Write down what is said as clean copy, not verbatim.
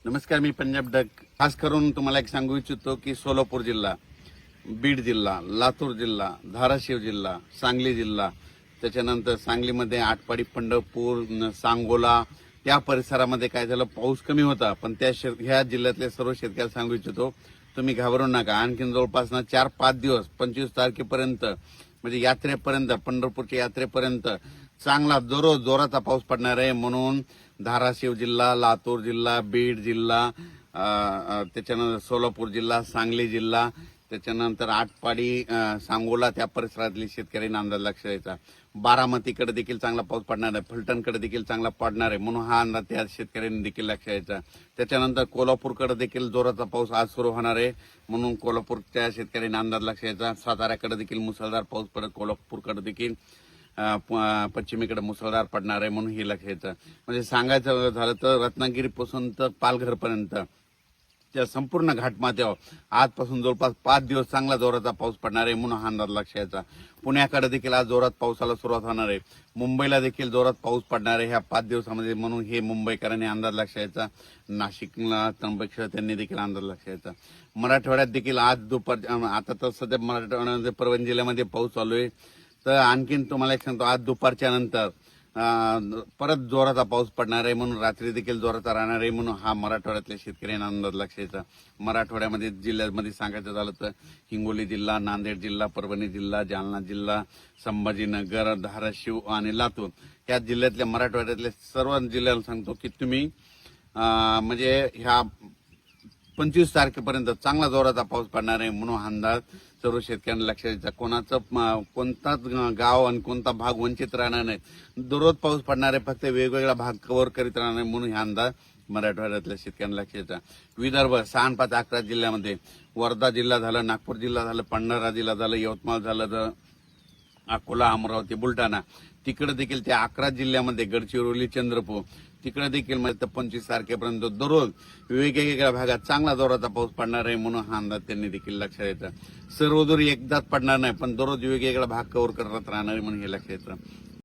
नमस्कार, मी पंजाब डक. खास करून तुम्हाला एक सांगू इच्छितो की सोलापूर जिल्हा, बीड जिल्हा, लातूर जिल्हा, धाराशिव जिल्हा, सांगली जिल्हा, त्याच्यानंतर सांगलीमध्ये आटपाडी, पंढरपूर, सांगोला त्या परिसरामध्ये काय झालं, पाऊस कमी होता. पण ह्या जिल्ह्यातले सर्व शेतकऱ्याला सांगू इच्छितो, तुम्ही घाबरू नका. आणखीन जवळपास 4-5 दिवस 25 तारखेपर्यंत म्हणजे यात्रेपर्यंत, पंढरपूरच्या यात्रेपर्यंत चांगला दररोज जोराचा पाऊस पडणार आहे. म्हणून धाराशिव जिल्हा, लातूर जिल्हा, बीड जिल्हा, त्याच्यानंतर सोलापूर जिल्हा, सांगली जिल्हा, त्याच्यानंतर आटपाडी, सांगोला त्या परिसरातली शेतकऱ्यांनी अंदाज लक्ष द्यायचा. बारामतीकडे देखील चांगला पाऊस पडणार आहे, फलटणकडे देखील चांगला पडणार आहे, म्हणून हा अंदाज त्या शेतकऱ्यांनी देखील लक्ष द्यायचा. त्याच्यानंतर कोल्हापूरकडे देखील जोराचा पाऊस आज सुरू होणार आहे, म्हणून कोल्हापूरच्या शेतकऱ्यांनी अंदाज लक्ष द्यायचा. साताऱ्याकडे देखील मुसळधार पाऊस पडत, कोल्हापूरकडे देखील पश्चिमेकडे मुसळधार पडणार आहे, म्हणून हे लक्ष द्यायचं. म्हणजे सांगायचं झालं तर रत्नागिरीपासून तर पालघरपर्यंत त्या संपूर्ण घाटमाथ्यावर आजपासून जवळपास 5 दिवस चांगला जोराचा पाऊस पडणार आहे, म्हणून हा अंदाज लक्ष द्यायचा. पुण्याकडे देखील आज जोरात पावसाला सुरुवात होणार आहे, मुंबईला देखील जोरात पाऊस पडणार आहे ह्या 5 दिवसामध्ये, म्हणून हे मुंबईकरांनी अंदाज लक्ष द्यायचा. नाशिकला, त्र्यंबकेश्वर त्यांनी देखील अंदाज लक्ष द्यायचा. मराठवाड्यात देखील आज दुपार, आता तर सध्या मराठवाड्यामध्ये परभणी जिल्ह्यामध्ये पाऊस चालू आहे. तर आणखीन तुम्हाला एक सांगतो, आज दुपारच्या नंतर परत जोराचा पाऊस पडणार आहे, म्हणून रात्री देखील जोराचा राहणार आहे, म्हणून हा मराठवाड्यातल्या शेतकऱ्यांना अंदाज लक्ष द्यायचा. मराठवाड्यामध्ये जिल्ह्यामध्ये सांगायचं झालं तर हिंगोली जिल्हा, नांदेड जिल्हा, परभणी जिल्हा, जालना जिल्हा, संभाजीनगर, धाराशिव आणि लातूर या जिल्ह्यातल्या, मराठवाड्यातल्या सर्व जिल्ह्याला सांगतो की तुम्ही म्हणजे ह्या 25 तारखेपर्यंत चांगला जोराचा पाऊस पडणार आहे, म्हणून अंदाज सर्व शेतकऱ्यांना लक्ष द्यायचा. कोणताच गाव आणि कोणता भाग वंचित राहणार नाही. दररोज पाऊस पडणार आहे, फक्त वेगवेगळा भाग कव्हर करीत राहणार आहे, म्हणून हा अंदाज मराठवाड्यातल्या शेतकऱ्यांना लक्ष द्यायचा. विदर्भ 6-5-11 जिल्ह्यामध्ये, वर्धा जिल्हा झालं, नागपूर जिल्हा झालं, भंडारा जिल्हा झालं, यवतमाळ झालं, अकोला, अमरावती, बुलढाणा, तिकडे देखील त्या 11 जिल्ह्यामध्ये, गडचिरोली, चंद्रपूर, तिकडे देखील म्हणजे 25 तारखेपर्यंत दररोज वेगवेगळ्या भागात चांगला जोराचा पाऊस पडणार आहे, म्हणून हा अंदाज त्यांनी देखील लक्षात द्यायचा. सर्वदूर एकदाच पडणार नाही, पण दररोज वेगवेगळा भाग कव्हर करत राहणार आहे, म्हणून हे लक्षात द्यायचं.